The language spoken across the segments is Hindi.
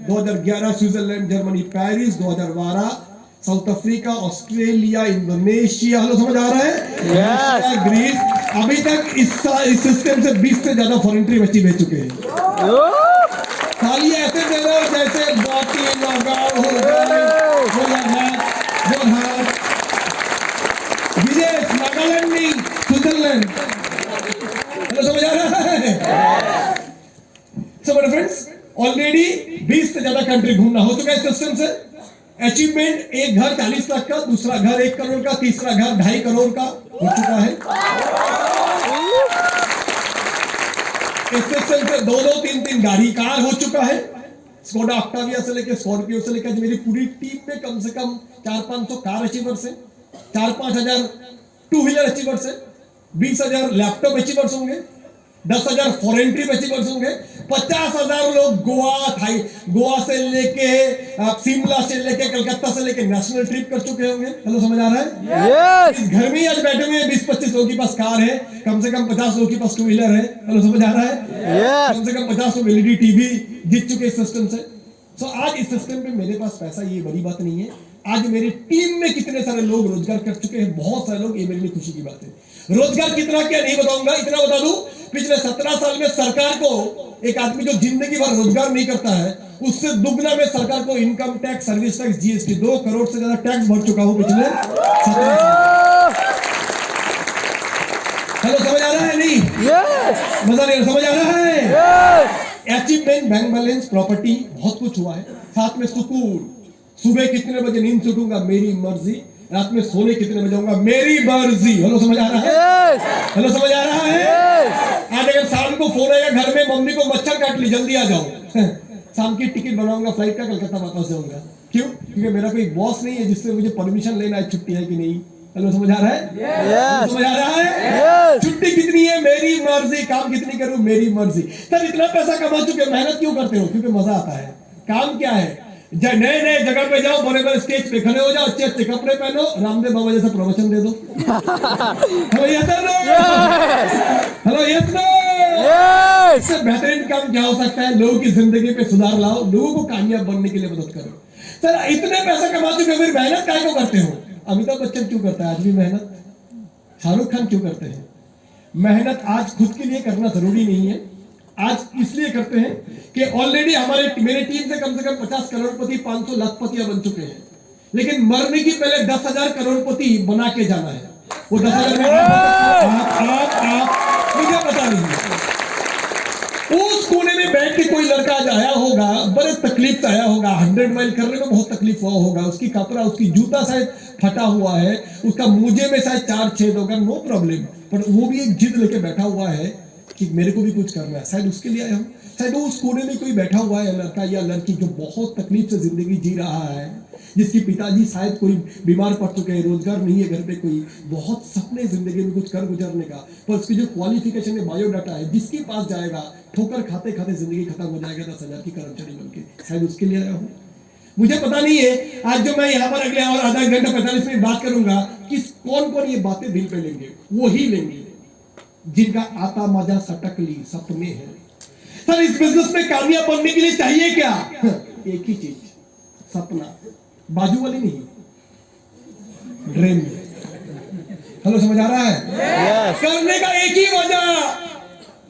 2011 Switzerland, Germany, Paris, 2012 south Africa, Australia, Indonesia, hello समझ आ रहा है? Yes. ग्रीस। अभी तक इस सिस्टम से 20 से ज्यादा फॉरेन ट्रिप अचीव हो चुके हैं। खाली ऐसे दे दो जैसे बाकी नौगांव हो गए, विदेश, नागालैंड नहीं, स्विट्जरलैंड, हेलो समझ आ रहा है? सो माय फ्रेंड्स, ऑलरेडी 20 से ज्यादा कंट्री घूमना हो चुका है सिस्टम से। अचीवमेंट, एक घर 40 लाख का, दूसरा घर 1 करोड़ का, तीसरा घर 2.5 करोड़ का हो चुका है। इस सिस्टम से 2-2, 3-3 गाड़ी, कार हो चुका है। स्कोडा ऑक्टाविया से लेके स्कॉर्पियो से लेकर मेरी पूरी टीम में कम से कम 400-500 कार अचीवर्स हैं, 4-5 हजार टू व्हीलर अचीवर्स हैं, 20,000 लैपटॉप अचीवर्स होंगे, 10,000 फॉरेन ट्रिप अचीवर्स होंगे, 50,000 लोग गोवा से लेके शिमला से लेके कलकत्ता से लेके नेशनल ट्रिप कर चुके होंगे। हेलो समझ आ रहा है? Yes. इस घर में ही आज बैठे हुए 20-25 लोगों के पास कार है, कम से कम 50 लोगों के पास टू व्हीलर है। हेलो समझ आ रहा है? Yes. कम से कम 50 लोग एलईडी टीवी जीत चुके इस सिस्टम से। सो आज इस सिस्टम पे मेरे पास पैसा, ये बड़ी बात नहीं है। आज मेरी टीम में कितने सारे लोग रोजगार कर चुके हैं, बहुत सारे लोग, ये मेरे लिए खुशी की बात है। रोजगार कितना क्या नहीं बताऊंगा, इतना बता दूं, पिछले 17 साल में सरकार को, एक आदमी जो जिंदगी भर रोजगार नहीं करता है, उससे दुगना में सरकार को income tax, service tax, GST 2 crore से ज्यादा टैक्स भर चुका हूं पिछले 17 साल। हेलो समझ आ रहा है? नहीं Yes. मजा नहीं, समझ आ रहा है? Yes. Achievement, bank balance, property, बहुत कुछ हुआ है। साथ में सुकून, सुबह कितने बजे नींद से उठूंगा मेरी मर्जी, रात में सोने कितने बजे जाऊंगा मेरी मर्जी। हेलो समझ आ रहा है? Yes. हेलो समझ आ रहा है? Yes. आज अगर शाम को फोन आएगा घर में, मम्मी को मच्छर काट ली, जल्दी आ जाओ, शाम की टिकट बनाऊंगा फ्लाइट का, कलकत्ता वापस जाऊंगा। क्यों? क्योंकि मेरा कोई बॉस नहीं है जिससे मुझे परमिशन लेना है छुट्टी है कि नहीं। हेलो समझ आ रहा है? Yes. समझ आ रहा है? Yes. छुट्टी कितनी है मेरी मर्जी, काम कितनी करूं मेरी मर्जी। सर इतना पैसा कमा चुके, मेहनत क्यों करते हो? क्योंकि मजा आता है। काम क्या है? नए नए जगह पे जाओ, बड़े बड़े स्टेज पे खड़े हो जाओ, अच्छे अच्छे कपड़े पहनो, रामदेव बाबा जैसा प्रवचन दे दो। Hello yes no, hello yes no. इससे बेहतरीन काम क्या हो सकता है? लोगों की जिंदगी पे सुधार लाओ, लोगों को कामयाब बनने के लिए मदद करो। सर इतने पैसा कमा चुके, फिर मेहनत काय को करते हो? अमिताभ बच्चन क्यों करता है आज भी मेहनत? शाहरुख खान क्यों करते हैं मेहनत? आज खुद के लिए करना जरूरी नहीं है, आज इसलिए करते हैं कि ऑलरेडी मेरे टीम से कम 50 करोड़पति, 500 लाखपति बन चुके हैं, लेकिन मरने की पहले 10,000 करोड़पति बना के जाना है। वो 10,000 में आप मुझे पता नहीं। उस कोने में बैठ के कोई लड़का आज आया होगा, बड़े तकलीफ से आया होगा, 100 माइल करने में बहुत तकलीफ हुआ होगा, उसकी कपड़ा, उसकी जूता शायद फटा हुआ है, उसका मुझे में शायद 4 छेद होगा, नो प्रॉब्लम, पर वो भी एक जिद लेके बैठा हुआ है कि मेरे को भी कुछ करना है। शायद उसके लिए आया हूं। शायद वो उस कोने में कोई बैठा हुआ है, लड़का या लड़की जो बहुत तकलीफ से जिंदगी जी रहा है, जिसकी पिताजी शायद कोई बीमार पड़ चुके हैं, रोजगार नहीं है घर पे, कोई बहुत सपने जिंदगी में कुछ कर गुजरने का, पर उसकी जो क्वालिफिकेशन है, बायोडाटा है, जिसके पास जाएगा ठोकर खाते खाते जिंदगी खत्म हो जाएगा 10,000 की कर्मचारी बनके। शायद उसके लिए आया हूँ, मुझे पता नहीं है। आज जो मैं यहाँ पर अगले और आधा घंटा 45 मिनट बात करूंगा कि कौन कौन ये बातें दिल पे लेंगे, वही लेंगे जिनका आता मजा सटकली सपने हैं। सर इस बिजनेस में कामयाब बनने के लिए चाहिए क्या? एक ही चीज, सपना, बाजू वाली नहीं, ड्रीम। हेलो समझ आ रहा है? Yes. करने का एक ही वजह,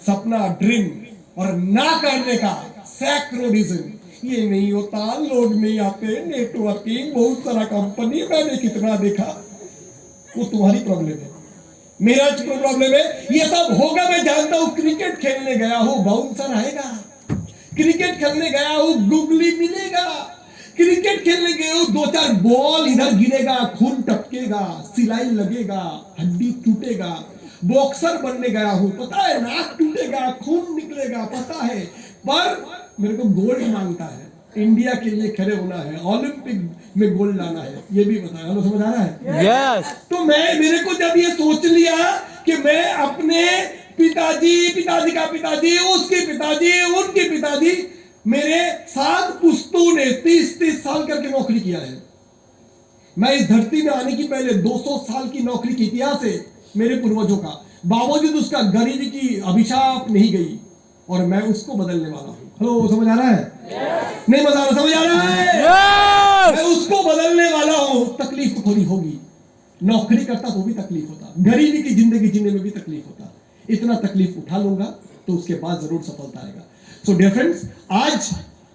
सपना, ड्रीम, और ना करने का सैक्रोडिज्म। ये नहीं होता, लोग नहीं आते, नेटवर्किंग, बहुत सारा कंपनी, मैंने कितना देखा। वो तुम्हारी प्रॉब्लम है, मेरा प्रॉब्लम है। ये सब होगा, मैं जानता हूं। क्रिकेट खेलने गया हूं, बाउंसर आएगा। क्रिकेट खेलने गया हूं, गुगली मिलेगा। क्रिकेट खेलने गए हो, 2-4 बॉल इधर गिरेगा, खून टपकेगा, सिलाई लगेगा, हड्डी टूटेगा। बॉक्सर बनने गया हूं, पता है, नाक टूटेगा, खून निकलेगा, पता है, पर मेरे को गोल्ड मांगता है, इंडिया के लिए खड़े होना है, ओलंपिक में गोल्ड लाना है, ये भी पता है। हेलो समझ आ रहा है? Yes. तो मेरे को जब ये सोच लिया कि मैं अपने पिताजी का पिताजी, उसके पिताजी, उनके पिताजी, मेरे 7 पुश्तों ने 30-30 साल करके नौकरी किया है। मैं इस धरती में आने की पहले 200 साल की नौकरी की इतिहास है मेरे पूर्वजों का, बावजूद उसका गरीबी की अभिशाप नहीं गई, और मैं उसको बदलने वाला हूं। हेलो समझ आ रहा है? नहीं मजा आ रहा, समझ आ रहा है? Yes! मैं उसको बदलने वाला हूं। तकलीफ तो थोड़ी होगी, नौकरी करता तो भी तकलीफ होता, गरीबी की जिंदगी जीने में भी तकलीफ होता। इतना तकलीफ उठा लूंगा तो उसके बाद जरूर सफलता आएगा। सो डियर फ्रेंड्स, आज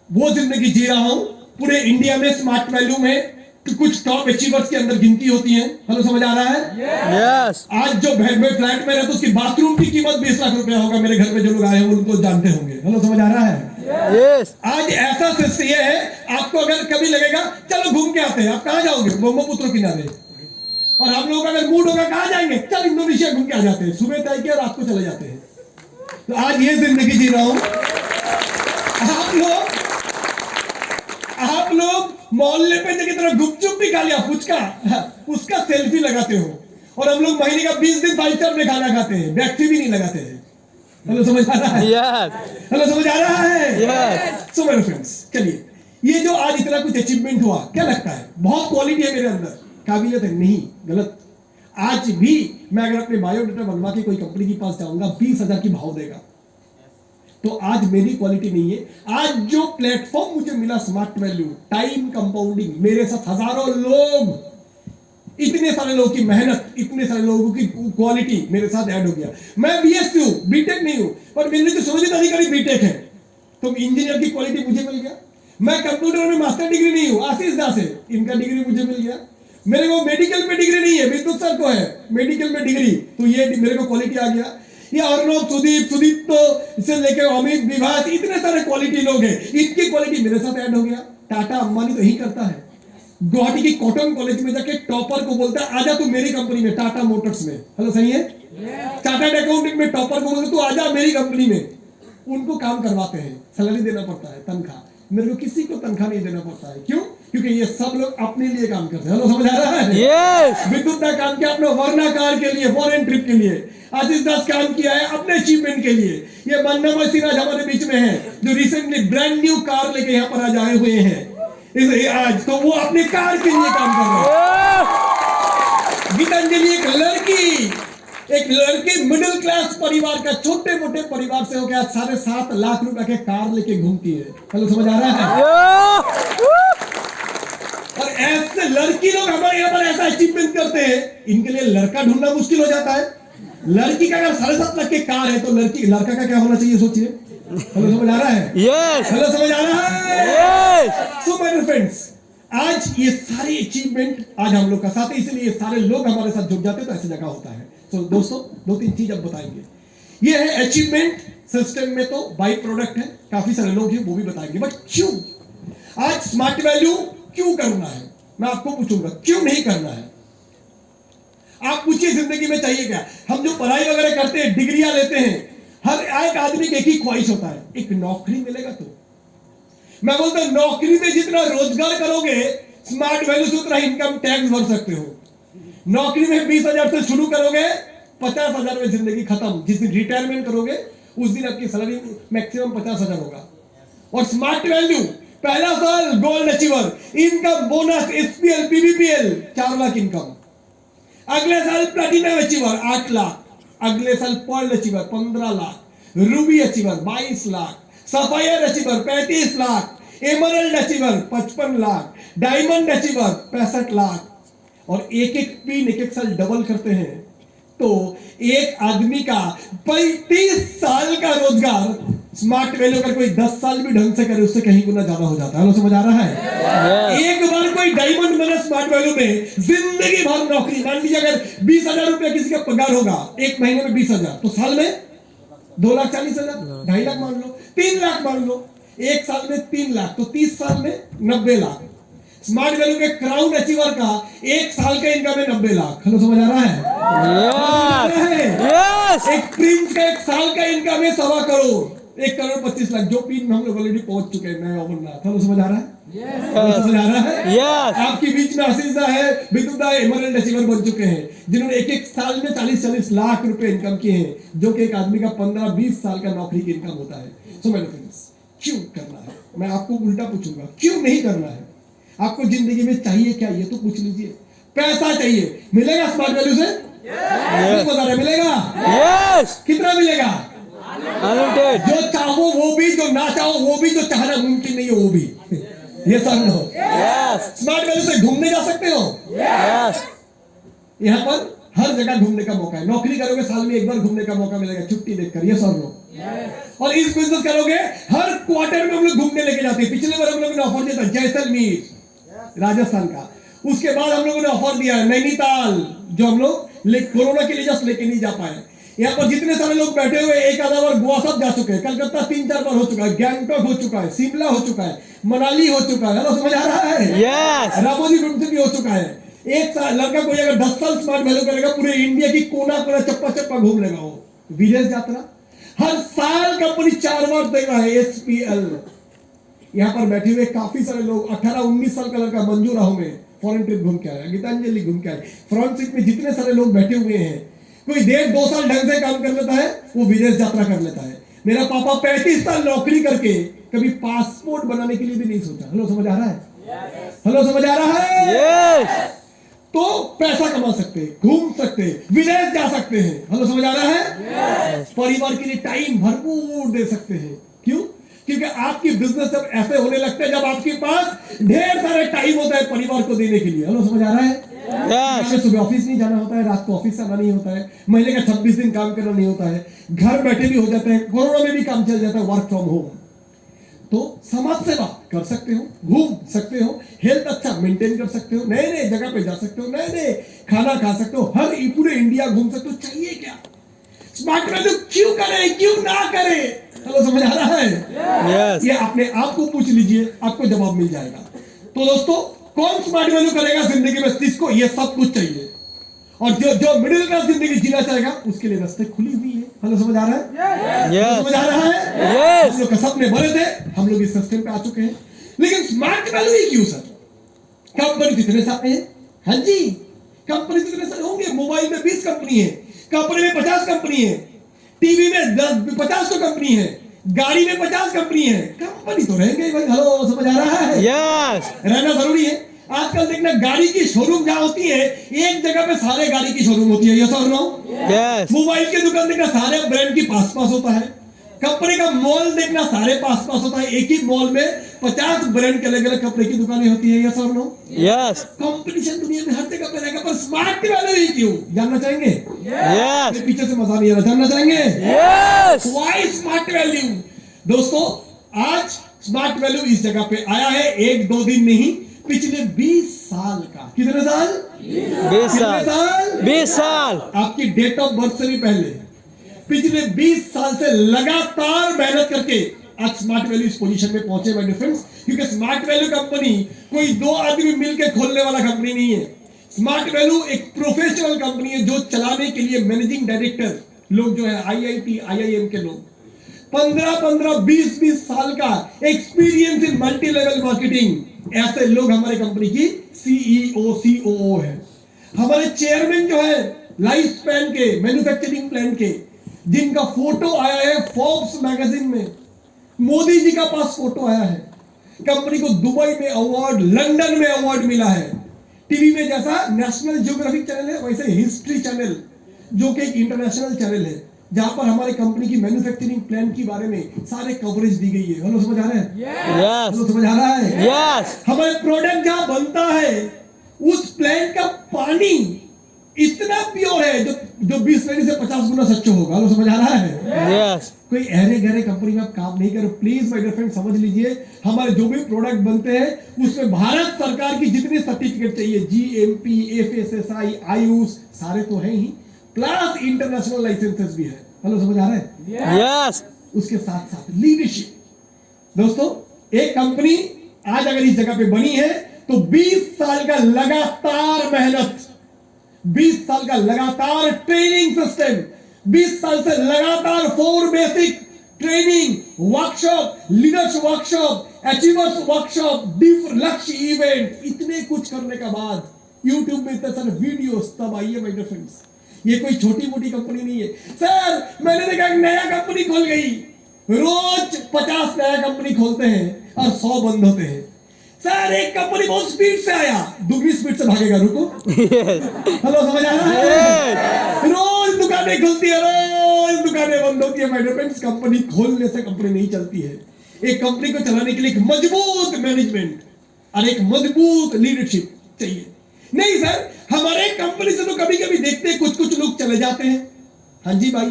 वो जिंदगी जी रहा हूं। पूरे इंडिया में स्मार्ट वैल्यू में कुछ टॉप अचीवर्स के अंदर गिनती होती है। हेलो, समझ आ रहा है? Yes! आज जो मैं फ्लैट में रहता हूं, उसकी बाथरूम की कीमत 20 लाख रुपया होगा। मेरे घर में जो लोग आए हैं उनको जानते होंगे। हेलो, समझ आ रहा है? Yes! आज ऐसा सिस्टम ये है, आपको अगर कभी लगेगा चलो घूम के आते हैं, आप कहां जाओगे? ब्रह्मपुत्र किनारे। और आप लोगों का अगर मूड होगा कहां जाएंगे? चल इंडोनेशिया घूम के आ जाते हैं। सुबह तय किया, रात को चले जाते हैं। तो आज ये जिंदगी जी रहा हूं। आप लोग मोहल्ले पे की तरह गुपचुप भी खा लिया, फुचका, उसका सेल्फी लगाते हो। और हम लोग महीने का 20 दिन 5 स्टार में खाना खाते हैं, वैक्सी भी नहीं लगाते हैं। हेलो, समझ आ रहा है? Yes! हेलो, समझ आ रहा है? Yes! सो मेरे फ्रेंड्स, चलिए, ये जो आज इतना कुछ अचीवमेंट हुआ, क्या लगता है? बहुत क्वालिटी है मेरे अंदर, काबिलियत है? नहीं, गलत। आज भी मैं अगर अपने बायोडाटा बनवा के कोई कंपनी के पास जाऊंगा, 20,000 की भाव देगा। तो आज मेरी क्वालिटी नहीं है। आज जो प्लेटफॉर्म मुझे मिला, स्मार्ट वैल्यू, टाइम कंपाउंडिंग, मेरे साथ हजारों लोग, इतने सारे लोगों की मेहनत, इतने सारे लोगों की क्वालिटी मेरे साथ ऐड हो गया। मैं बीएससी हूं, बीटेक नहीं हूं, पर मैंने जो समझ नहीं करी बीटेक है, तो इंजीनियर की क्वालिटी मुझे मिल गया। मैं कंप्यूटर में मास्टर डिग्री नहीं हूं, आशीष दास है, इनका डिग्री मुझे मिल गया। मेरे को मेडिकल में डिग्री नहीं है, विद्युत सर को है मेडिकल में डिग्री, तो ये मेरे को क्वालिटी आ गया। ये अर्णव, सुदीप तो इससे लेके अमित, विभास, इतने सारे क्वालिटी लोग हैं, इनकी क्वालिटी मेरे साथ ऐड हो गया। टाटा अंबानी तो यही करता है, गुवाहाटी की कॉटन कॉलेज में जाके टॉपर को बोलता है आजा तू मेरी कंपनी में, टाटा मोटर्स में। हेलो, सही है? चार्टर्ड अकाउंटेंट में टॉपर को बोलते तू आजा मेरी कंपनी में। उनको काम करवाते हैं, सैलरी देना पड़ता है, तनख्वाह। मेरे को किसी को तनख्वाह नहीं देना पड़ता है। क्यों? क्योंकि ये सब लोग अपने लिए काम करते हैं। हेलो, समझ आ रहा है? Yes! विद्युत ने काम किया अपने वर्णाकार के लिए, फॉरेन ट्रिप के लिए। आशीष दास काम किया है अपने अचीवमेंट के लिए। ये मन्ना सिन्हा हमारे बीच में है, जो रिसेंटली ब्रांड न्यू कार लेके यहाँ पर आज आए हुए हैं। आज तो वो अपने कार के लिए काम कर रहे हैं। गीतांजलि एक लड़की मिडिल क्लास परिवार का, छोटे मोटे परिवार से होकर 7.5 लाख रुपए के कार लेके घूमती है। हेलो, समझ आ रहा है? और ऐसे लड़की लोग हमारे यहाँ पर ऐसा अचीवमेंट करते हैं, इनके लिए लड़का ढूंढना मुश्किल हो जाता है। लड़की का अगर 7.5 लाख के कार है तो लड़का का क्या होना चाहिए, सोचिए। हेलो, समझ आ रहा है? Yes! हेलो, समझ आ रहा है? Yes! सो माय फ्रेंड्स, आज ये सारे अचीवमेंट आज हम लोग का साथ है, इसलिए ये सारे लोग हमारे साथ जुड़ जाते हैं, तो ऐसी जगह होता है। तो दोस्तों, 2-3 चीज अब बताएंगे। ये है अचीवमेंट सिस्टम में तो बाई प्रोडक्ट है, काफी सारे लोग हैं वो भी बताएंगे, बट क्यों आज स्मार्ट वैल्यू क्यों करना है? मैं आपको पूछूंगा क्यों नहीं करना है। आप पूछिए जिंदगी में चाहिए क्या? हम जो पढ़ाई वगैरह करते हैं, डिग्रियां लेते हैं, हर एक आदमी की एक ही ख्वाहिश होता है, एक नौकरी मिलेगा। तो मैं बोलता हूं नौकरी में जितना रोजगार करोगे, स्मार्ट वैल्यू से उतना इनकम टैक्स भर सकते हो। नौकरी में 20,000 से शुरू करोगे, 50,000 में जिंदगी खत्म। जिस दिन रिटायरमेंट करोगे उस दिन आपकी सैलरी मैक्सिमम 50,000 होगा। और स्मार्ट वैल्यू, पहला साल gold achiever, income bonus, SPL, PVPL 4 lakh income. अगले साल प्लैटिनम अचीवर 8 लाख, अगले साल pearl achiever 15 lakh, ruby achiever 22 lakh, sapphire achiever 35 lakh, emerald achiever 55 lakh, diamond achiever 65 lakh. और एक एक साल डबल करते हैं तो एक आदमी का 35 साल का रोजगार स्मार्ट वैल्यू अगर कोई 10 साल भी ढंग से करे उससे कहीं गुना ज्यादा हो जाता है। समझ आ रहा है? एक बार कोई डायमंड बना स्मार्ट वैल्यू में, जिंदगी भर नौकरी। मान लीजिए अगर 20,000 रुपया किसी का पगार होगा, एक महीने में 20,000, तो साल में 2,40,000, 2.5 लाख मान लो, 3 लाख मान लो, एक साल में 3 लाख, तो 30 साल में 90 लाख। स्मार्ट वैल्यू के क्राउन अचीवर का एक साल का इनकम है 90 लाख। हेलो, समझ आ रहा है? Yes! एक प्रिंस का एक साल का इनकम है 1.25 करोड़, 1 करोड़ 25 लाख, जो पिन में हम लोग ऑलरेडी पहुंच चुके हैं। नया अमरनाथ। हेलो, समझ आ रहा है? समझ आ रहा है? Yes! आपके बीच में आशीष दा है, विद्युत एमरल्ड अचीवर बन चुके हैं, जिन्होंने एक साल में 40-40 लाख रुपए इनकम किए हैं, जो कि एक आदमी का 15-20 साल का नौकरी की इनकम होता है। सो माय फ्रेंड्स, क्यों करना है? मैं आपको उल्टा पूछूंगा, क्यों नहीं करना है? आपको जिंदगी में चाहिए क्या, ये तो पूछ लीजिए। पैसा चाहिए, मिलेगा स्मार्ट वैल्यू से? Yes! मिलेगा? Yes! कितना मिलेगा? अनलिमिटेड जो चाहो वो भी, जो ना चाहो वो भी, जो चाहना मुमकिन नहीं है वो भी। ये सब हो। यस स्मार्ट वैल्यू से घूमने जा सकते हो। यस यहाँ पर हर जगह घूमने का मौका है। नौकरी करोगे साल में एक बार घूमने का मौका मिलेगा छुट्टी देखकर। ये सब नो। और इस बिजनेस करोगे हर क्वार्टर में हम लोग घूमने लेके जाते हैं। पिछले बार हम लोगों ने ऑफर दिया था जैसलमेर राजस्थान का। उसके बाद हम लोगों ने ऑफर दिया है नैनीताल, जो हम लोग कोरोना के लिए जस्ट लेके नहीं जा पाए। यहाँ पर जितने सारे लोग बैठे हुए, एक आधा बार गोवा सब जा चुके हैं, कलकत्ता 3-4 बार हो चुका है, गैंगटॉक हो चुका है, शिमला हो चुका है, मनाली हो चुका है। हेलो, समझ आ रहा है? यस रामोजी फिल्म से भी हो चुका है। एक साल लड़का कोई अगर 10 साल स्मार्ट वैल्यू करेगा, पूरे इंडिया की कोना कोना चप्पा चप्पा घूम लेगा वो। विदेश यात्रा हर साल कंपनी 4 बार दे रहा है। SPL यहाँ पर बैठे हुए काफी सारे लोग, 18-19 साल का लड़का मंजूर राहू में फॉरेन ट्रिप घूम के आया, गीतांजलि घूम के आए। फ्रंट सीट में जितने सारे लोग बैठे हुए हैं, कोई 1.5-2 साल ढंग से काम कर लेता है, वो विदेश यात्रा कर लेता है। मेरा पापा 35 साल नौकरी करके कभी पासपोर्ट बनाने के लिए भी नहीं सोचा। हेलो, समझ आ रहा है? हेलो, समझ आ रहा है? यस तो पैसा कमा सकते हैं, घूम सकते हैं, विदेश जा सकते हैं। हेलो, समझ आ रहा है? परिवार के लिए टाइम भरपूर दे सकते हैं। क्यों? क्योंकि आपकी बिजनेस जब ऐसे होने लगते हैं जब आपके पास ढेर सारे टाइम होता है परिवार को देने के लिए। हेलो, समझ आ रहा है? यस सुबह ऑफिस नहीं जाना होता है, रात को ऑफिस आना नहीं होता है, महीने का 26 दिन काम करना नहीं होता है, घर बैठे भी हो जाते हैं, कोरोना में भी काम चल जाता है, वर्क फ्रॉम होम। तो समाज सेवा कर सकते हो, घूम सकते हो, हेल्थ अच्छा मेंटेन कर सकते हो, नए नए जगह पे जा सकते हो, नए नए खाना खा सकते हो, हर पूरे इंडिया घूम सकते हो। चाहिए क्या? स्मार्ट वैल्यू क्यों करें, क्यों ना करें? हेलो, समझ आ रहा है? यस ये अपने आप को पूछ लीजिए, आपको जवाब मिल जाएगा। तो दोस्तों, कौन स्मार्ट वैल्यू करेगा जिंदगी में? जिसको ये सब कुछ चाहिए, और जो मिडिल क्लास जिंदगी जीना चाहेगा, उसके लिए रास्ते खुली हुई है। हेलो, समझ आ रहा है? यस समझ आ रहा है? यस हम लोग का सपने बड़े थे, हम लोग इस सिस्टम पे आ चुके हैं। लेकिन स्मार्ट वैल्यू ही क्यों सर? कंपनी कितने सारे हैं? हाँ जी, कंपनी कितने सारे होंगे? मोबाइल में 20 कंपनी है, कंपनी में 50 कंपनी है, टीवी में 50 तो कंपनी है, गाड़ी में 50 कंपनी है। कंपनी तो रहेंगे ही भाई। हेलो, समझ आ रहा है? यस रहना जरूरी है। आजकल देखना, गाड़ी की शोरूम जहां होती है, एक जगह पे सारे गाड़ी की शोरूम होती है। यस और नो? यस मोबाइल की दुकान देखना, सारे ब्रांड की पास पास होता है। कपड़े का मॉल देखना, सारे पास पास होता है। एक ही मॉल में 50 ब्रांड के अलग अलग कपड़े की दुकानें होती है। यस और नो? यस कंपटीशन दुनिया में हर जगह पे रहेगा, पर स्मार्ट वैल्यू ही क्यों? जानना चाहेंगे? यस मेरे पीछे से मजा नहीं आ रहा, जानना चाहेंगे? Yes Why smart value? दोस्तों, आज स्मार्ट वैल्यू इस जगह पे आया है 1-2 दिन नहीं, पिछले 20 साल का। कितने साल? 20 साल 20 साल आपकी डेट ऑफ बर्थ से भी पहले पिछले 20 साल से लगातार मेहनत करके आज स्मार्ट वैल्यू इस पोजीशन में पहुंचे माय डियर फ्रेंड्स। क्योंकि स्मार्ट वैल्यू कंपनी कोई 2 आदमी मिलकर खोलने वाला कंपनी नहीं है। स्मार्ट वैल्यू एक प्रोफेशनल कंपनी है, जो चलाने के लिए मैनेजिंग डायरेक्टर लोग जो है, IIT IIM के लोग, 15-15 20-20 साल का experience in multi level marketing, ऐसे लोग हमारे कंपनी की CEO COO है। हमारे चेयरमैन जो है लाइफ स्पैन के, मैन्युफैक्चरिंग प्लांट के, जिनका फोटो आया है फोर्ब्स मैगजीन में, मोदी जी का पास फोटो आया है। कंपनी को दुबई में अवार्ड, लंदन में अवार्ड मिला है। टीवी में जैसा नेशनल ज्योग्राफिक चैनल है, वैसे हिस्ट्री चैनल, जो कि एक इंटरनेशनल चैनल है, जहां पर हमारे कंपनी की मैन्युफैक्चरिंग प्लान के बारे में सारे कवरेज दी गई है। हेलो, समझ आ रहा है? यस हेलो, समझ आ रहा है? यस हमारे प्रोडक्ट जहां बनता है, उस प्लांट का पानी इतना प्योर है जो 20 से 50 गुना सच्चा होगा। हेलो, समझ आ रहा है? यस कोई अहरे गहरे कंपनी में आप काम नहीं करो। प्लीज माय डियर फ्रेंड, समझ लीजिए, हमारे जो भी प्रोडक्ट बनते हैं उसमें भारत सरकार की जितने सर्टिफिकेट चाहिए, GMP, FSSAI, आयुष, सारे तो हैं ही, प्लस इंटरनेशनल लाइसेंसेस भी है। हेलो, समझ आ रहा है? यस उसके साथ साथ लीडरशिप। दोस्तों, एक कंपनी आज अगर इस जगह पे बनी है तो 20 साल का लगातार मेहनत, 20 साल का लगातार ट्रेनिंग सिस्टम, 20 साल से लगातार 4 basic training workshop, leaders workshop, achievers workshop, लक्ष्य इवेंट, इतने कुछ करने के बाद YouTube में इतने सारे वीडियोस तब आइए माय डियर फ्रेंड्स। ये कोई छोटी मोटी कंपनी नहीं है। सर, मैंने देखा एक नया कंपनी खोल गई, रोज 50 नया कंपनी खोलते हैं और 100 बंद होते हैं। सर, एक कंपनी बहुत स्पीड से आया, दुगनी स्पीड से भागेगा, रुको। हेलो, समझ आ रहा है? रोज दुकान दुकानें खुलती है, रोज दुकानें बंद होती है। माय डियर फ्रेंड्स, कंपनी खोलने से कंपनी नहीं चलती है। एक कंपनी को चलाने के लिए एक मजबूत मैनेजमेंट और एक मजबूत लीडरशिप चाहिए। नहीं सर, हमारे कंपनी से तो कभी कभी देखते हैं कुछ कुछ लोग चले जाते हैं। हाँ जी भाई,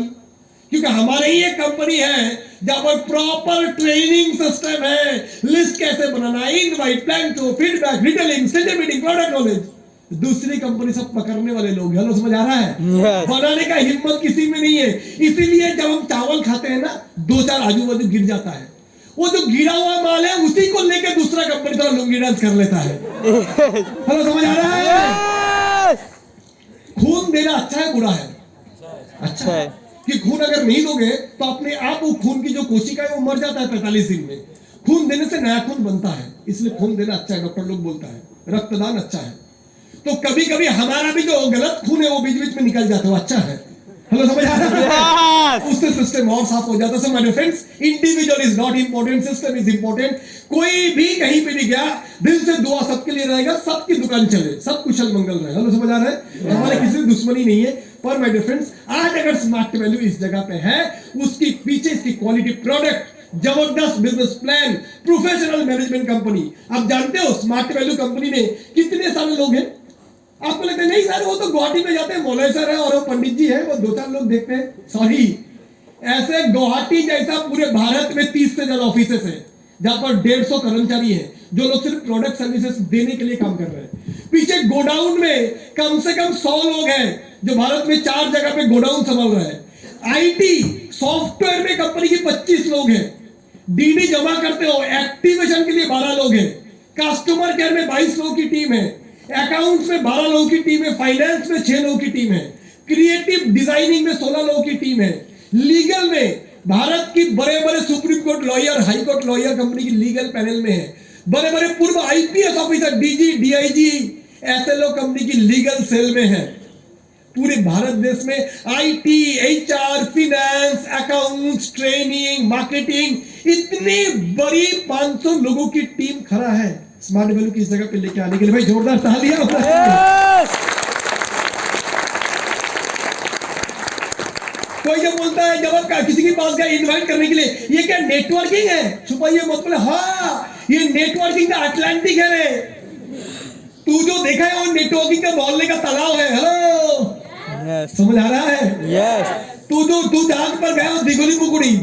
क्योंकि हमारे ही एक कंपनी है जहां पर प्रॉपर ट्रेनिंग सिस्टम है, लिस्ट कैसे बनाना, invite, plan two, feedback, detailing, status meeting, product knowledge. दूसरी कंपनी सब पकड़ने वाले लोग हैं। समझ आ रहा है? Yes. बनाने का हिम्मत किसी में नहीं है। इसीलिए जब हम चावल खाते हैं ना, 2-4 आजू बाजू गिर जाता है। वो जो गिरा हुआ माल है उसी को लेकर दूसरा कंपनी थोड़ा लुंगी डांस कर लेता है। हेलो, समझ आ रहा है? Yes. खून देना अच्छा है बुरा है? अच्छा है। कि खून अगर नहीं दोगे तो अपने आप वो खून की जो कोशिका है वो मर जाता है 45 दिन में। खून देने से नया खून बनता है, इसलिए खून देना अच्छा है। डॉक्टर लोग बोलता है रक्तदान अच्छा है। तो कभी कभी हमारा भी जो गलत खून है वो बीच बीच में निकल जाता है, वो अच्छा है। हेलो, समझ आ रहा है? Yes. उससे सिस्टम और साफ हो जाता है। So my dear friends, individual is not important, system is important. कोई भी कहीं पे भी गया, दिल से दुआ सबके लिए रहेगा, सबकी दुकान चले, सब कुशल मंगल रहे। हेलो, समझ आ रहा है? हमारे किसी से दुश्मनी नहीं है। पर माय डियर फ्रेंड्स, आज अगर स्मार्ट वैल्यू इस जगह पे है, उसकी पीछे इसकी क्वालिटी प्रोडक्ट, जबरदस्त business plan, professional management company. आप जानते हो स्मार्ट वैल्यू कंपनी में कितने सारे लोग हैं? आपको लगता है नहीं सर, वो तो गुवाहाटी में जाते हैं, मौलवी सर है और वो पंडित जी है, वो 2-4 लोग देखते हैं। सॉरी, ऐसे गुवाहाटी जैसा पूरे भारत में 30 से ज्यादा ऑफिसेस है जहां पर 150 कर्मचारी है जो लोग सिर्फ प्रोडक्ट सर्विसेज देने के लिए काम कर रहे हैं। पीछे गोडाउन में कम से कम 100 लोग हैं जो भारत में 4 जगह पे गोडाउन संभाल रहे हैं। आईटी सॉफ्टवेयर में कंपनी की 25 लोग हैं। डीडी जमा करते हो, एक्टिवेशन के लिए 12 लोग हैं। कस्टमर केयर में 22 लोगों की टीम है। अकाउंट्स में 12 लोगों की टीम है। फाइनेंस में 6 लोगों की टीम है। क्रिएटिव डिजाइनिंग में 16 लोगों की टीम है। लीगल में भारत की बड़े बड़े supreme court lawyer, high court lawyer company की लीगल पैनल में है। बड़े बड़े पूर्व आईपीएस ऑफिसर, डीजी, डीआईजी, ऐसे लोग कंपनी की लीगल सेल में है। पूरे भारत देश में IT, HR, finance, accounts, training, marketing, इतनी बड़ी 500 लोगों की टीम खड़ा है स्मार्ट वैल्यू की इस जगह पे लेके आने के लिए। भाई जोरदार तालियां। Yes. कोई जब बोलता है, जब आप किसी के पास गए इनवाइट करने के लिए, ये क्या नेटवर्किंग है? छुपाइए मत, बोले हाँ ये नेटवर्किंग का अटलांटिक है रे। तू जो देखा है वो नेटवर्किंग का मोहल्ले का तालाब है। Hello, Yes. समझ आ रहा है? Yes. तू जहाज पर गया हो दिगुली मुकुड़ी,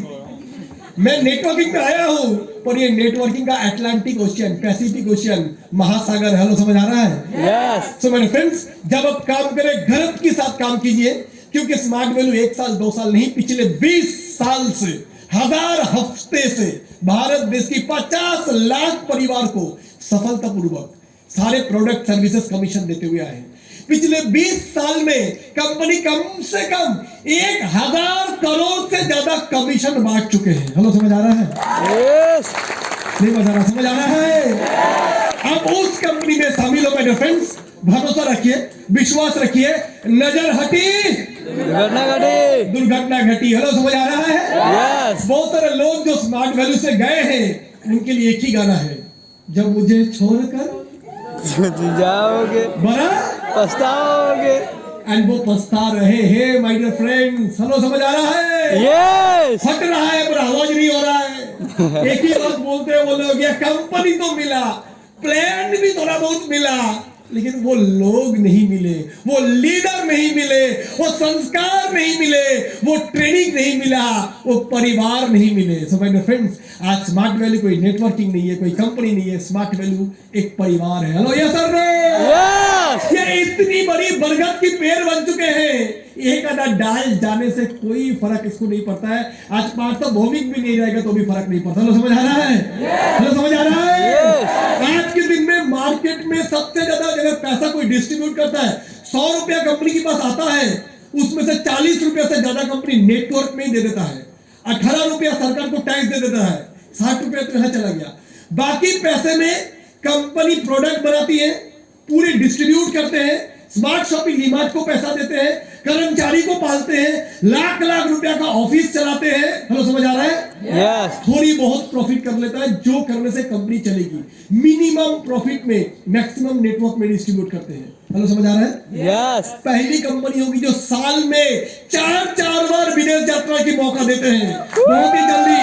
मैं नेटवर्किंग पे आया हूं, पर ये नेटवर्किंग का अटलांटिक ओशियन, पैसिफिक ओशियन, महासागर। हेलो, समझ आ रहा है? Yes. सो मेरे फ्रेंड्स, जब आप काम करें गर्व के साथ काम कीजिए, क्योंकि स्मार्ट वैल्यू 1 साल 2 साल नहीं, पिछले 20 साल से, 1000 हफ्ते से भारत देश की 50 लाख परिवार को सफलतापूर्वक सारे प्रोडक्ट सर्विसेज कमीशन देते हुए आए। पिछले 20 साल में कंपनी कम से कम 1000 करोड़ से ज्यादा कमीशन बांट चुके हैं। हेलो, समझ आ रहा है? Yes. नहीं समझ आ रहा? समझ आ रहा है? अब उस कंपनी में शामिल हो मेरे फ्रेंड्स, भरोसा रखिए, विश्वास रखिए, नजर हटी दुर्घटना घटी। हेलो, समझ आ रहा है? Yes. बहुत सारे लोग जो स्मार्ट वैल्यू से गए हैं उनके लिए एक ही गाना है, जब मुझे छोड़कर जाओगे बड़ा पछताओगे। एंड वो पछता रहे हैं माय डियर फ्रेंड्स। हेलो, समझ आ रहा है? Yes. फट रहा है पर आवाज नहीं हो रहा है। एक ही बात बोलते हैं वो लोग, ये कंपनी तो मिला, प्लान भी थोड़ा बहुत मिला, लेकिन वो लोग नहीं मिले, वो लीडर नहीं मिले, वो संस्कार नहीं मिले, वो ट्रेनिंग नहीं मिला, वो परिवार नहीं मिले। सो माय डियर फ्रेंड्स, आज स्मार्ट वैल्यू कोई नेटवर्किंग नहीं है, कोई कंपनी नहीं है, स्मार्ट वैल्यू एक परिवार है। Hello, yes sir? Yes. ये इतनी बड़ी बरगद की पेड़ बन चुके हैं, एक आधा डाल जाने से कोई फर्क इसको नहीं पड़ता है। आज पार्थ भौमिक भी नहीं रहेगा तो भी फर्क नहीं पड़ता। हेलो, समझ आ रहा है? हेलो, समझ आ रहा है? आज के दिन में मार्केट में सबसे ज्यादा अगर पैसा कोई डिस्ट्रीब्यूट करता है, 100 रुपया कंपनी के पास आता है, उसमें से 40 रुपया से ज्यादा कंपनी नेटवर्क में ही दे देता है। 18 रुपया सरकार को टैक्स दे देता है, 60 रुपया तो यहां चला गया। बाकी पैसे में कंपनी प्रोडक्ट बनाती है, पूरे डिस्ट्रीब्यूट करते हैं, स्मार्ट शॉपिंग डीमार्ट को पैसा देते हैं, कर्मचारी को पालते हैं, लाख लाख रुपया का ऑफिस चलाते हैं। हेलो, समझ आ रहा है? Yes. थोड़ी बहुत प्रॉफिट कर लेता है, जो करने से कंपनी चलेगी। मिनिमम प्रॉफिट में मैक्सिमम नेटवर्क में डिस्ट्रीब्यूट करते हैं। हेलो, समझ आ रहा है? Yes. पहली कंपनी होगी जो साल में 4 बार विदेश यात्रा की मौका देते हैं, बहुत ही जल्दी।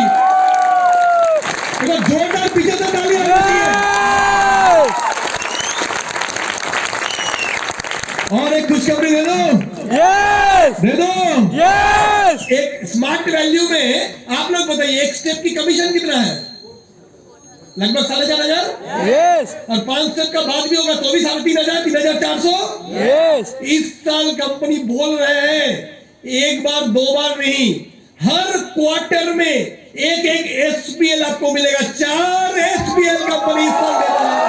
एक बार जोरदार पीछे से तालियां होनी चाहिए। और एक खुशखबरी दे दो, Yes. दे दो। Yes. एक स्मार्ट वैल्यू में आप लोग बताइए, एक स्टेप की कमीशन कितना है? लगभग 4,500। Yes. और 5 स्टेप का बाद भी होगा तो भी 3,500, 3,400। Yes. इस साल कंपनी बोल रहे हैं, एक बार 2 बार नहीं, हर क्वार्टर में एक एक एसपीएल आपको मिलेगा। 4 एसपीएल कंपनी इस साल दे रहा है।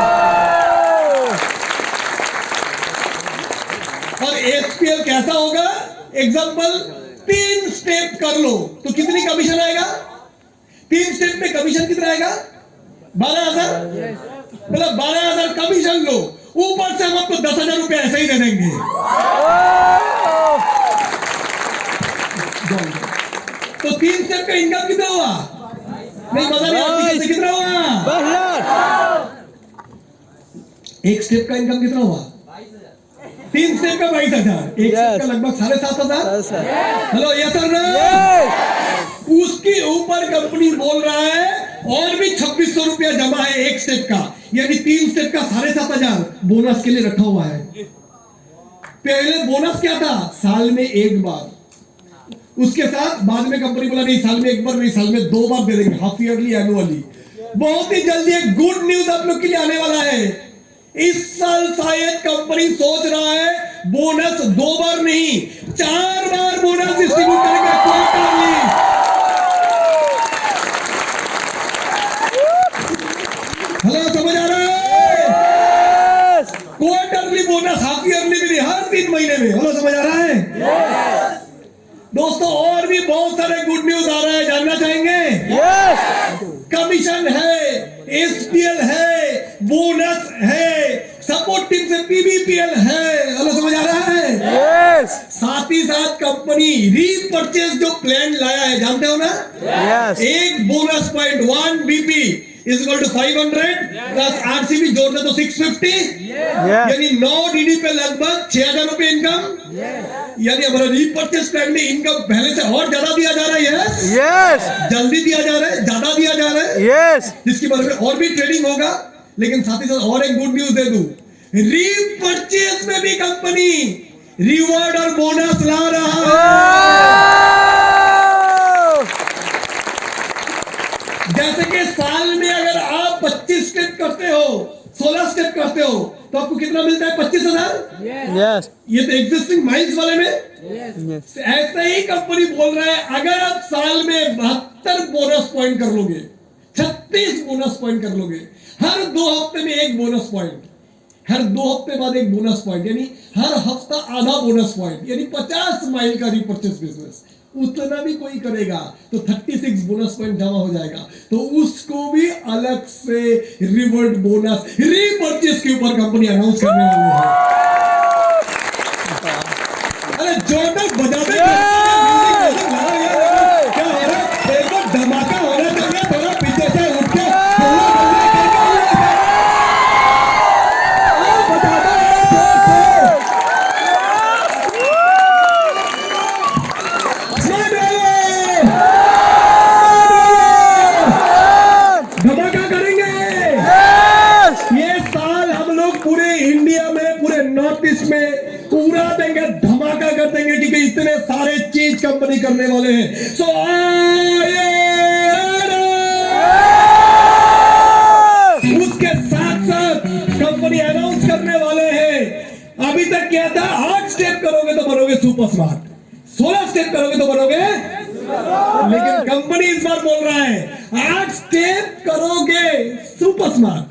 और एसपीएल कैसा होगा? एग्जांपल, 3 स्टेप कर लो तो कितनी कमीशन आएगा? 3 स्टेप में कमीशन कितना आएगा? 12,000। मतलब 12,000 कमीशन लो, ऊपर से हम आपको 10,000 रुपए ऐसे ही दे देंगे। तो 3 स्टेप का इनकम कितना हुआ? नहीं, मजा नहीं आता, किससे कितना हुआ? 22,000. एक स्टेप का इनकम कितना हुआ? 3 स्टेप का 22,000, एक स्टेप का लगभग 7,500। हेलो, यस सर ना? Yes. उसके ऊपर कंपनी बोल रहा है और भी 2,600 रुपया जमा है एक स्टेप का, यानी 3 स्टेप का 7,500 बोनस के लिए रखा हुआ है। पहले बोनस क्या था? साल में 1 बार। उसके साथ बाद में कंपनी बोला नहीं, साल में 1 बार नहीं, साल में 2 बार दे देंगे, हाफ ईयरली, एनुअली। बहुत ही जल्दी एक गुड न्यूज आप लोग के लिए आने वाला है। इस साल शायद कंपनी सोच रहा है बोनस 2 बार नहीं, 4 बार बोनस डिस्ट्रीब्यूट करेगा क्वार्टरली। हेलो, समझ आ रहा है? Yes. Quarterly bonus, half yearly भी नहीं, हर 3 महीने में। हेलो, समझ आ रहा है? Yes. दोस्तों, और भी बहुत सारे गुड न्यूज आ रहे हैं, जानना चाहेंगे? Yes. कमीशन है, एसपीएल है, बोनस है, सपोर्ट टीम से पीबीपीएल है। हेलो, समझ आ रहा है? Yes. साथ ही साथ कंपनी रीपरचेज जो प्लान लाया है, जानते हो ना? Yes. एक bonus point 1 BP is equal to 500 plus RCB जोड़ दे तो 650, Yes. यानी 9 डीडी पे लगभग 6,000 रुपए इनकम। यानी हमारा रीपरचेज प्लान में इनकम पहले से और ज्यादा दिया जा रहा है। Yes, Yes. जल्दी दिया जा रहा है, ज्यादा दिया जा रहा है, Yes. जिसकी बारे में और भी ट्रेडिंग होगा। लेकिन साथ ही साथ और एक गुड न्यूज दे दूं, रीपरचेज में भी कंपनी रिवॉर्ड और बोनस ला रहा है। जैसे कि साल में अगर आप 25 स्टेप करते हो, 16 स्टेप करते हो, तो आपको कितना मिलता है? 25,000। Yes. ये तो एग्जिस्टिंग माइल्स वाले में। Yes. ऐसे ही कंपनी बोल रहा है, अगर आप साल में 72 बोनस पॉइंट कर लोगे, 36 बोनस पॉइंट कर लोगे, हर 2 हफ्ते में 1 बोनस पॉइंट, हर 2 हफ्ते बाद 1 बोनस पॉइंट, यानी हर हफ्ता आधा बोनस पॉइंट, यानी 50 माइल का रीपरचेज बिजनेस, उतना भी कोई करेगा तो 36 बोनस पॉइंट जमा हो जाएगा। तो उसको भी अलग से रिवॉर्ड बोनस रीपरचेज के ऊपर कंपनी अनाउंस करने वाली है। अरे जोरदार बजा दे, क्या हो रहा है? एक बार धमाका होना चाहिए, थोड़ा पीछे से उठ के बता दो। धमाका करेंगे। ये साल हम लोग पूरे इंडिया में, पूरे नॉर्थ ईस्ट में पूरा देंगे, धमाका कर देंगे, क्योंकि इतने सारे चीज कंपनी करने वाले हैं। सो उसके साथ साथ कंपनी अनाउंस करने वाले हैं। अभी तक क्या था? 8 स्टेप करोगे तो बनोगे सुपर स्मार्ट, 16 स्टेप करोगे तो बनोगे, लेकिन कंपनी इस बार बोल रहा है 8 स्टेप करोगे सुपर स्मार्ट,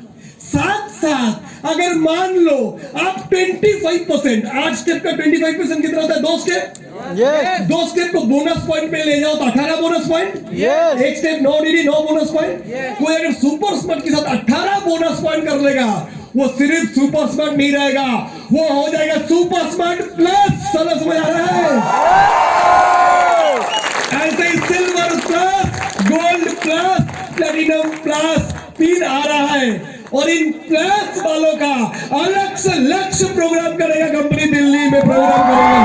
साथ साथ अगर मान लो आप 25%, 8 स्टेप का 25% कितना होता है? 2 स्टेप। Yes. 2 स्टेप को बोनस पॉइंट में ले जाओ तो 18 बोनस पॉइंट। Yes. एक स्टेप 9 डीडी 9 बोनस पॉइंट। कोई अगर सुपर स्मार्ट के साथ 18 बोनस पॉइंट कर लेगा, वो सिर्फ सुपर स्मार्ट नहीं रहेगा, वो हो जाएगा सुपर स्मार्ट प्लस। समझ आ रहा है? ऐसे ही silver plus, gold plus, platinum plus pin आ रहा है और इन प्लस वालों का अलग से लक्ष्य प्रोग्राम करेगा कंपनी, दिल्ली में प्रोग्राम करेगा।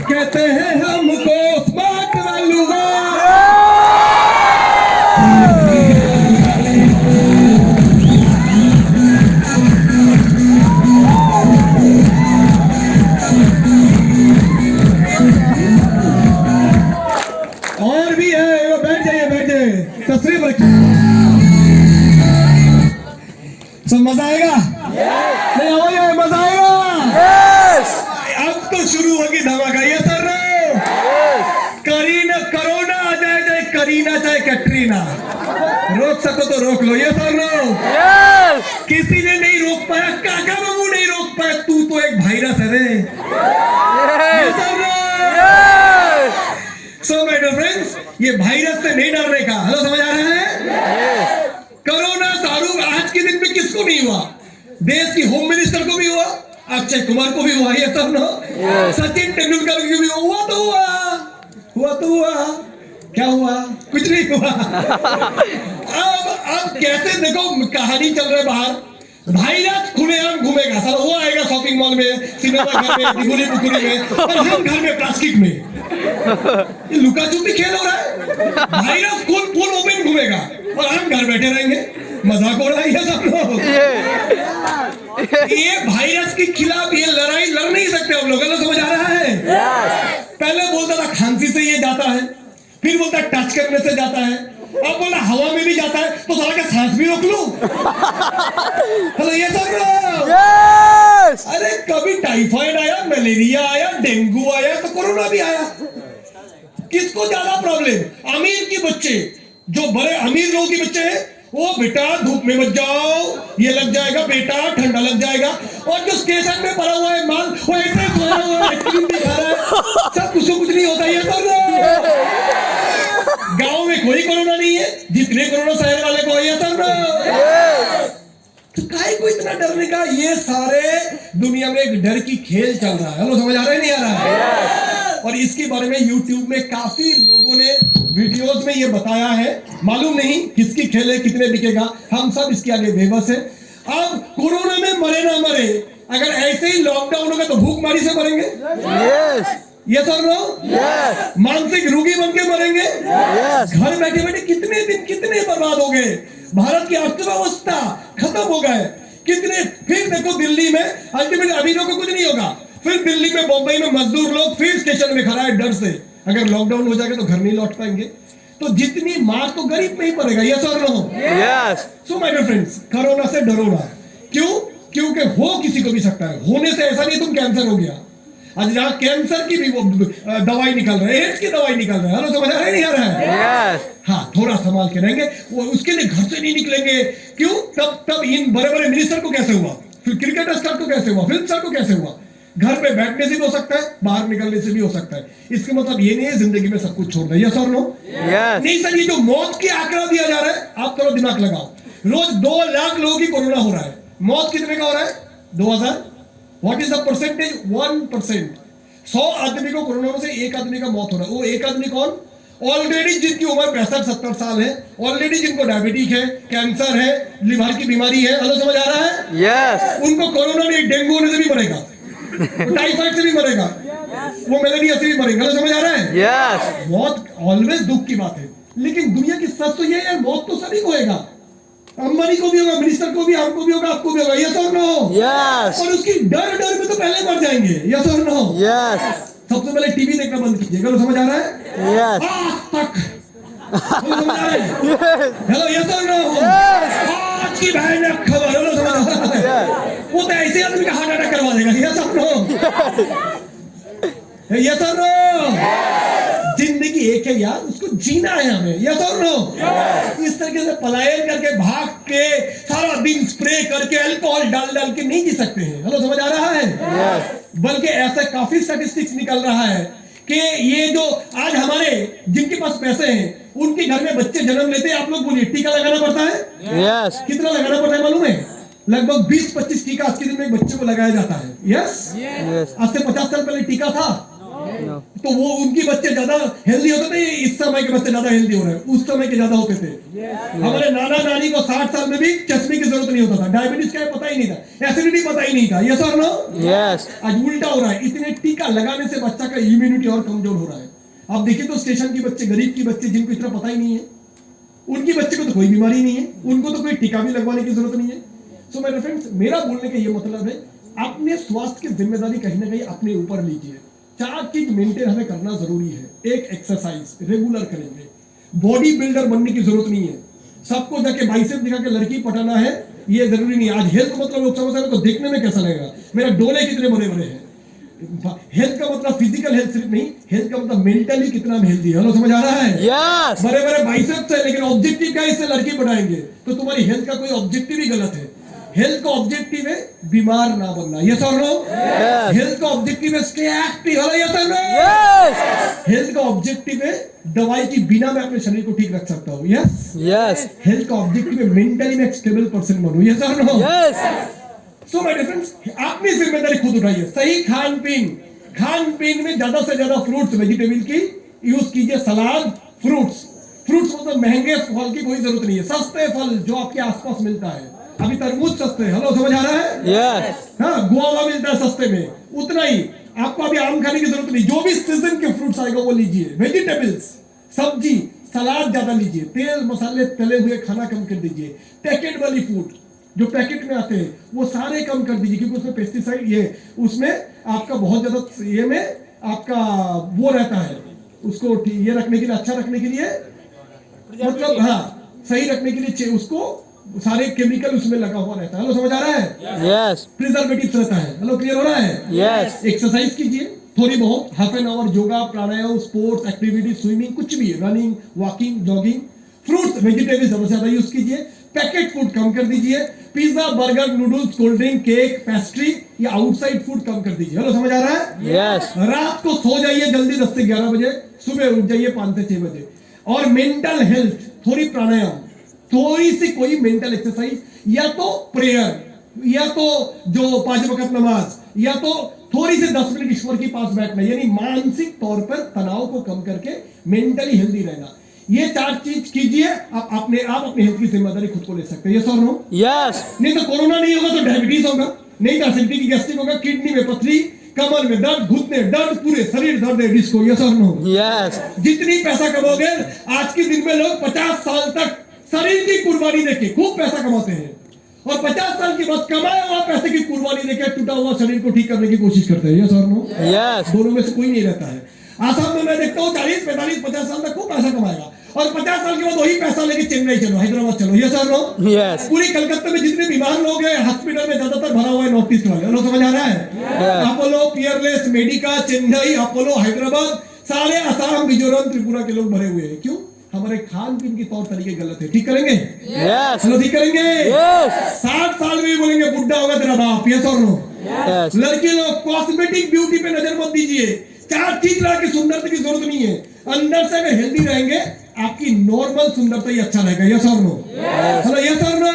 कहते हैं हमको स्मार्ट वालुआ, और भी है। वो बैठ जाइए तस्वीर रखिए। सब मजा आएगा? नहीं आओ, मजा आएगा। अब तो शुरू होगी धमाका। ये सर करीना, कोरोना आ जाए चाहे करीना चाहे कैटरीना, रोक सको तो रोक लो। ये सर किसी ने नहीं रोक पाया, काका बाबू नहीं रोक पाया, तू तो एक वायरस है रे। सो माय डियर फ्रेंड्स, ये वायरस से नहीं डरने का। हेलो, समझ आ रहा है? कोरोना सारू आज के दिन में किसको नहीं हुआ? देश की होम मिनिस्टर को भी हुआ, अक्षय कुमार को भी हुआ, ये सब ना, सचिन तेंदुलकर को भी हुआ तो हुआ, क्या हुआ? कुछ नहीं हुआ। अब कैसे देखो कहानी चल रहा है बाहर, वायरस खुलेआम घूमेगा सर। वो आएगा शॉपिंग मॉल में, सिनेमा घर में, दिगुली पुकुरी में, और हम घर में प्लास्टिक में। ये लुका छुपी खेल हो रहा है। वायरस फुल ओपन घूमेगा और हम घर बैठे रहेंगे। मजाक हो रहा है सब लोग। ये वायरस के खिलाफ ये लड़ाई लड़ नहीं सकते हम लोग। समझ आ रहा है? पहले बोलता था खांसी से ये जाता है, फिर बोलता टच करने से जाता है, अब बोला हवा में भी जाता है, तो साला का सांस भी रोक लूं। हेलो, ये सब अरे कभी टाइफाइड आया, मलेरिया आया, डेंगू आया, तो कोरोना भी आया। किसको ज्यादा प्रॉब्लम? अमीर के बच्चे, जो बड़े अमीर लोगों के बच्चे हैं, वो बेटा धूप में मत जाओ, ये लग जाएगा बेटा, ठंडा लग जाएगा। और जो स्टेशन में पड़ा हुआ है माल, वो ऐसे सोया हुआ है, आइसक्रीम भी खा रहा है, सब कुछ नहीं होता। ये सब गांव में कोई कोरोना नहीं है, जितने कोरोना शहर वाले को ये सब तो काहे को इतना डरने का? ये सारे दुनिया में एक डर की खेल चल रहा है। हेलो, समझ आ रहा है नहीं आ रहा है? और इसके बारे में YouTube में काफी लोगों ने वीडियोस में ये बताया है। मालूम नहीं किसकी खेल है, कितने बिकेगा, हम सब इसके आगे बेबस है। अब कोरोना में मरे ना मरे, अगर ऐसे ही लॉकडाउन होगा तो भूखमारी से मरेंगे। ये सर नो, मानसिक रोगी बन के मरेंगे। घर बैठे बैठे कितने दिन कितने बर्बाद हो गए, भारत की अर्थव्यवस्था खत्म हो गए कितने। फिर देखो दिल्ली में अल्टीमेटली अमीरों को कुछ नहीं होगा, फिर दिल्ली में बम्बई में मजदूर लोग फिर स्टेशन में खड़ा है डर से, अगर लॉकडाउन हो जाएगा तो घर नहीं लौट पाएंगे। तो जितनी मार तो गरीब में ही पड़ेगा। ये sir no. So my dear friends, corona से डरो ना। क्यों? क्योंकि हो किसी को भी सकता है। होने से ऐसा नहीं तुम कैंसर हो गया। आज जहाँ कैंसर की भी दवाई निकल रही है, एड्स की दवाई निकल रही है, समझ आ रहा है नहीं आ रहा है? हाँ, थोड़ा संभाल के रहेंगे, वो उसके लिए घर से नहीं निकलेंगे। क्यों? तब इन बड़े बड़े मिनिस्टर को कैसे हुआ, फिर क्रिकेट स्टार को कैसे हुआ, फिल्म स्टार को कैसे हुआ? घर पे बैठने से भी हो सकता है, बाहर निकलने से भी हो सकता है। इसका मतलब ये नहीं है जिंदगी में सब कुछ छोड़ दे। यस और नो? नहीं सर, ये जो मौत की आंकड़ा दिया जा रहा है, आप थोड़ा दिमाग लगाओ। रोज 2 लाख लोगों की कोरोना हो रहा है, मौत कितने का हो रहा है? 2000। What is the percentage? 1%। 100 आदमी को कोरोना में से 1 आदमी का मौत हो रहा है। वो 1 आदमी कौन? ऑलरेडी जिनकी उम्र 65-70 साल है, ऑलरेडी जिनको डायबिटीज है, कैंसर है, लिवर की बीमारी है। हेलो, समझ आ रहा है? उनको कोरोना नहीं, डेंगू होने से भी मरेगा, टाइफाइड से भी मरेगा, वो मलेरिया से भी मरेगा। समझ आ रहा है? बहुत ऑलवेज दुख की बात है, लेकिन दुनिया की सच तो ये है, मौत तो सभी को होगा। अंबानी को भी होगा, मिनिस्टर को भी, हमको भी होगा, आपको भी होगा। यस और नो? और उसकी डर में तो पहले मर जाएंगे। यस और नो? सबसे पहले टीवी देखना बंद कीजिएगा। समझ आ रहा है? आज तक समझ आ रहा है? हेलो, यस और नो? यस और नो? जिंदगी एक है यार, उसको जीना है हमें। यस और नो? इस तरीके से पलायन करके, भाग के, सारा दिन स्प्रे करके, अल्कोहल डाल डाल के नहीं जी सकते हैं। हेलो, समझ आ रहा है? बल्कि ऐसा काफी स्टैटिस्टिक्स निकल रहा है कि ये जो आज हमारे जिनके पास पैसे हैं, उनके घर में बच्चे जन्म लेते हैं, आप लोग बोलिए टीका लगाना पड़ता है? Yes. कितना लगाना पड़ता है मालूम है? लगभग 20-25 टीका आज के दिन में एक बच्चे को लगाया जाता है। यस? Yes. आज से 50 साल पहले टीका था No. तो वो उनके बच्चे ज्यादा हेल्दी होते थे, इस समय के बच्चे ज्यादा हेल्दी हो रहे हैं, उस समय के ज्यादा होते थे। हमारे नाना नानी को 60 साल में भी चश्मे की जरूरत नहीं होता था, डायबिटीज का पता ही नहीं था, एसिडिटी पता ही नहीं था। यस और नो? Yes. आज उल्टा हो रहा है, इतने टीका लगाने से बच्चा का इम्यूनिटी और कमजोर हो रहा है। आप देखिए तो स्टेशन के बच्चे, गरीब के बच्चे जिनको इतना पता ही नहीं है, उनके बच्चे को तो कोई बीमारी नहीं है, उनको तो कोई टीका भी लगवाने की जरूरत नहीं है। सो माय फ्रेंड्स, मेरा बोलने का ये मतलब है, अपने स्वास्थ्य की जिम्मेदारी कहीं ना कहीं अपने ऊपर लीजिए। 4 चीज मेंटेन हमें करना जरूरी है। एक, एक्सरसाइज रेगुलर करेंगे। बॉडी बिल्डर बनने की जरूरत नहीं है, सबको जाके बाइसेप दिखा के लड़की पटाना है, ये जरूरी नहीं है। आज हेल्थ मतलब लोग समझ रहे हैं तो देखने में कैसा लगेगा, मेरा डोले कितने बड़े बड़े हैं। हेल्थ का मतलब फिजिकल हेल्थ सिर्फ नहीं, हेल्थ का मतलब मेंटली कितना हेल्दी है। हेलो, समझ आ रहा है? Yes. बड़े बड़े बाइसेप्स है, लेकिन ऑब्जेक्टिव क्या है? इससे लड़की बढ़ाएंगे तो तुम्हारी हेल्थ का कोई ऑब्जेक्टिव ही गलत है। हेल्थ का ऑब्जेक्टिव है बीमार ना बनना। यस और नो? Yes. हेल्थ का ऑब्जेक्टिव है स्टे एक्टिव। हेलो, यस और नो? Yes. हेल्थ का ऑब्जेक्टिव है दवाई की बिना मैं अपने शरीर को ठीक रख सकता हूँ। यस? Yes. हेल्थ का ऑब्जेक्टिव है मेंटली मैं एक स्टेबल पर्सन बनूं। यस और no? Yes. So my dear friends, अपनी जिम्मेदारी खुद उठाइए। सही खान पीन में ज्यादा से ज्यादा फ्रूट्स, वेजिटेबल की यूज कीजिए। सलाद, फ्रूट्स मतलब महंगे फल की कोई जरूरत नहीं है, सस्ते फल जो आपके आसपास मिलता है। अभी तरबूज सस्ते हैं। हेलो, समझ आ रहा है? Yes. हाँ, गुआवा मिलता है सस्ते में, उतना ही। आपको अभी आम खाने की जरूरत नहीं, जो भी सीजन के फ्रूट्स आएगा वो लीजिए। वेजिटेबल्स, सब्जी, सलाद ज्यादा लीजिए। तेल मसाले तले हुए खाना कम कर दीजिए। पैकेट वाली फूड जो पैकेट में आते हैं वो सारे कम कर दीजिए, क्योंकि उसमें पेस्टिसाइड, ये उसमें आपका बहुत ज्यादा ये में आपका वो रहता है, उसको ये रखने के लिए, अच्छा रखने के लिए, मतलब हाँ सही रखने के लिए उसको सारे केमिकल उसमें लगा हुआ रहता है। हेलो, समझ आ रहा है? Yes. प्रिजर्वेटिव रहता है। हेलो, क्लियर हो रहा है? Yes. एक्सरसाइज कीजिए थोड़ी बहुत, half an hour yoga, pranayama, sports activity, swimming, कुछ भी, running, walking, jogging. Fruits, vegetables ज्यादा से ज्यादा यूज कीजिए। पैकेट फूड कम कर दीजिए। Pizza, burger, noodles, cold drink, cake, pastry, ये आउटसाइड फूड कम कर दीजिए। हेलो, समझ आ रहा है? Yes. रात को सो जाइए जल्दी 10 से 11 बजे, सुबह उठ जाइए 5 से 6 बजे। और मेंटल हेल्थ, थोड़ी प्राणायाम, थोड़ी सी कोई मेंटल एक्सरसाइज, या तो प्रेयर, या तो जो 5 वक्त नमाज, या तो थोड़ी सी 10 मिनट ईश्वर के पास बैठना, यानी मानसिक तौर पर तनाव को कम करके मेंटली हेल्दी रहना। ये 4 चीज कीजिए, आप अपने हेल्थ की जिम्मेदारी खुद को ले सकते हैं। यस और नो? Yes. नहीं तो कोरोना नहीं होगा तो डायबिटीज होगा, नहीं तो एसिडिटी, गैस्ट्रिक होगा, किडनी में पथरी, कमर में दर्द, घुटने दर्द, पूरे शरीर दर्द है, डिस्को। यस और नो? Yes. जितनी पैसा कमाओगे, आज के दिन में लोग 50 साल तक शरीर की कुर्बानी देके खूब पैसा कमाते हैं, और 50 साल के बाद कमाए हुआ पैसे की कुर्बानी देके टूटा हुआ शरीर को ठीक करने की कोशिश करते हैं। यस और नो? Yes. दोनों में से कोई नहीं रहता है। आसाम में मैं देखता हूँ 40, 45, 50 साल तक खूब पैसा कमाएगा, और 50 साल के बाद वही पैसा लेके चेन्नई चलो, हैदराबाद चलो। यस और नो? Yes. पूरी कलकत्ता में जितने बीमार लोग हैं, हॉस्पिटल में ज्यादातर भरा हुआ है नॉर्थ ईस्ट वाले। लोग, समझ आ रहा है? Apollo, Peerless, Medica, Chennai, Apollo, Hyderabad, सारे असम, मिजोरम, त्रिपुरा के लोग भरे हुए हैं। क्यों? हमारे खान पीन के तौर तरीके गलत है। ठीक करेंगे? Yes. चलो, ठीक करेंगे? Yes. 60 साल में भी बोलेंगे बुढ़ा होगा तेरा बाप। यस और नो? Yes. लड़के लोग कॉस्मेटिक ब्यूटी पे नजर मत दीजिए। 4 चीज ला के सुंदरता की जरूरत नहीं है, अंदर से अगर हेल्दी रहेंगे आपकी नॉर्मल सुंदरता ही अच्छा रहेगा। यस और नो? हेलो, यस और नो?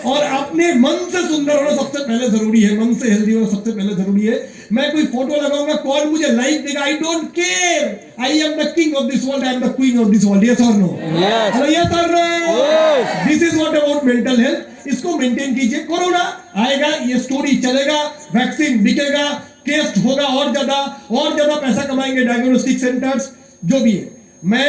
और अपने मन से सुंदर होना सबसे पहले जरूरी है, मन से हेल्दी होना सबसे पहले जरूरी है। मैं कोई फोटो लगाऊंगा, कौन मुझे लाइक देगा, I don't care. I am the king of this world, I am the queen of this world. Yes और नो? Yes. हेलो, यस और no? Yes. This is what about mental health. इसको मेंटेन कीजिए। कोरोना आएगा, ये स्टोरी चलेगा, वैक्सीन बिकेगा, टेस्ट होगा, और ज्यादा पैसा कमाएंगे डायग्नोस्टिक सेंटर्स, जो भी है। मैं